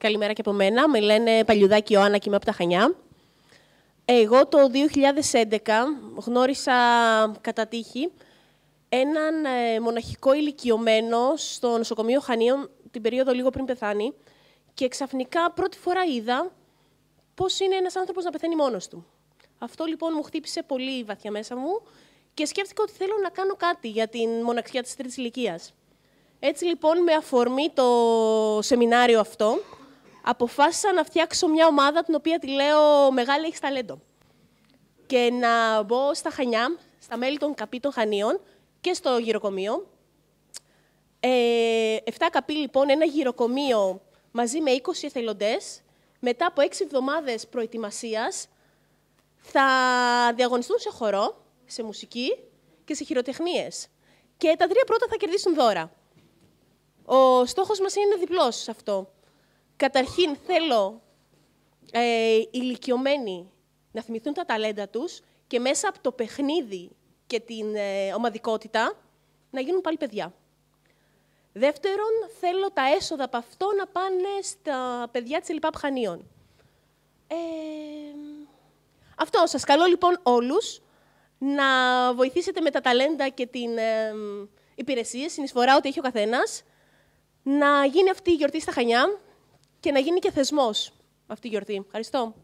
Καλημέρα και από μένα. Με λένε Παλιουδάκη Ιωάννα και είμαι από τα Χανιά. Εγώ το 2011 γνώρισα κατά τύχη έναν μοναχικό ηλικιωμένο στο νοσοκομείο Χανίων την περίοδο λίγο πριν πεθάνει και ξαφνικά πρώτη φορά είδα πώς είναι ένας άνθρωπος να πεθαίνει μόνος του. Αυτό λοιπόν μου χτύπησε πολύ βαθιά μέσα μου και σκέφτηκα ότι θέλω να κάνω κάτι για την μοναξιά της τρίτης ηλικίας. Έτσι λοιπόν, με αφορμή το σεμινάριο αυτό, αποφάσισα να φτιάξω μια ομάδα την οποία τη λέω «Μεγάλη έχεις ταλέντο» και να μπω στα Χανιά, στα μέλη των ΚΑΠΗ των Χανίων και στο γυροκομείο. 7 ΚΑΠΗ λοιπόν, ένα γυροκομείο μαζί με 20 εθελοντές, μετά από 6 εβδομάδες προετοιμασίας, θα διαγωνιστούν σε χορό, σε μουσική και σε χειροτεχνίες. Και τα 3 πρώτα θα κερδίσουν δώρα. Ο στόχος μας είναι διπλός σε αυτό. Καταρχήν, θέλω οι ηλικιωμένοι να θυμηθούν τα ταλέντα τους και μέσα από το παιχνίδι και την ομαδικότητα να γίνουν πάλι παιδιά. Δεύτερον, θέλω τα έσοδα από αυτό να πάνε στα παιδιά της ΕΛΙΠΑΠ Χανίων. Αυτό. Σας καλώ λοιπόν όλους να βοηθήσετε με τα ταλέντα και την υπηρεσία, συνεισφορά ό,τι έχει ο καθένας, να γίνει αυτή η γιορτή στα Χανιά και να γίνει και θεσμός αυτή η γιορτή. Ευχαριστώ.